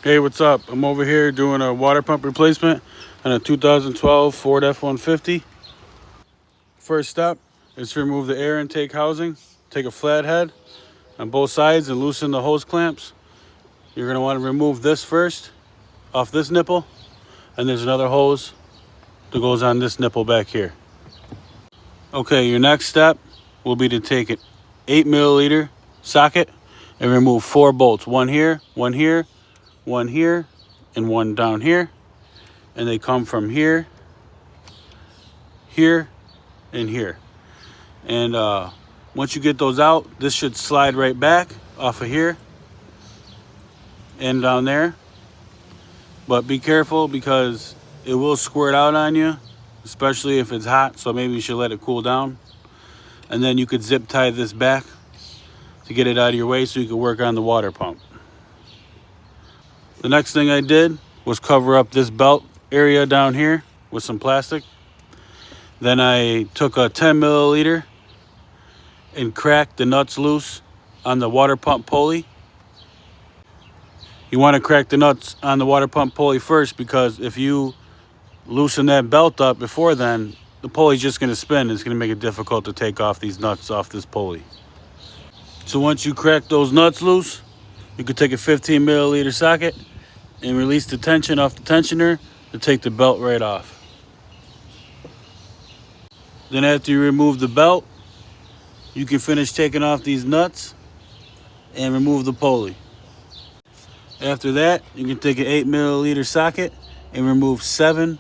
Hey, what's up? I'm over here doing a water pump replacement on a 2012 Ford F150. First step is to remove the air intake housing. Take a flathead on both sides and loosen the hose clamps. You're going to want to remove this first off this nipple, and there's another hose that goes on this nipple back here. Okay, your next step will be to take an 8 milliliter socket and remove 4 bolts. One here, one here, one here, and one down here. And they come from here, here, and here. And once you get those out, this should slide right back off of here and down there. But be careful because it will squirt out on you, especially if it's hot, so maybe you should let it cool down. And then you could zip tie this back to get it out of your way so you can work on the water pump. The next thing I did was cover up this belt area down here with some plastic. Then I took a 10 milliliter and cracked the nuts loose on the water pump pulley. You want to crack the nuts on the water pump pulley first, because if you loosen that belt up before then, the pulley's just going to spin. It's going to make it difficult to take off these nuts off this pulley. So once you crack those nuts loose, you could take a 15 milliliter socket and release the tension off the tensioner to take the belt right off. Then after you remove the belt, you can finish taking off these nuts and remove the pulley. After that, you can take an 8 milliliter socket and remove 7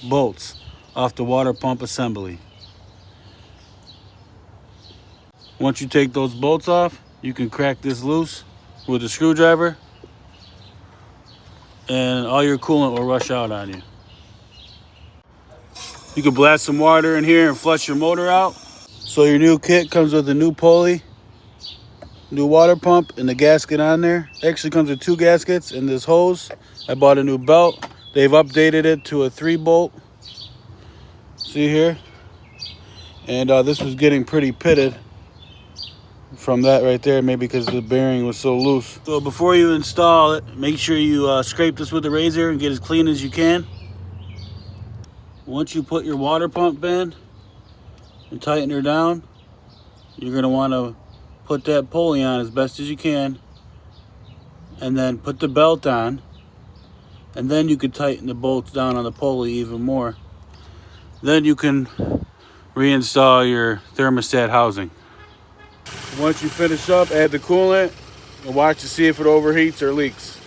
bolts off the water pump assembly. Once you take those bolts off, you can crack this loose with a screwdriver and all your coolant will rush out on you. You can blast some water in here and flush your motor out. So your new kit comes with a new pulley, new water pump, and the gasket on there. It actually comes with 2 gaskets and this hose. I bought a new belt. They've updated it to a 3-bolt. See here? And this was getting pretty pitted from that right there, maybe because the bearing was so loose. So before you install it, make sure you scrape this with a razor and get as clean as you can. Once you put your water pump in and tighten her down, you're going to want to put that pulley on as best as you can, and then put the belt on, and then you can tighten the bolts down on the pulley even more. Then you can reinstall your thermostat housing. Once you finish up, add the coolant and watch to see if it overheats or leaks.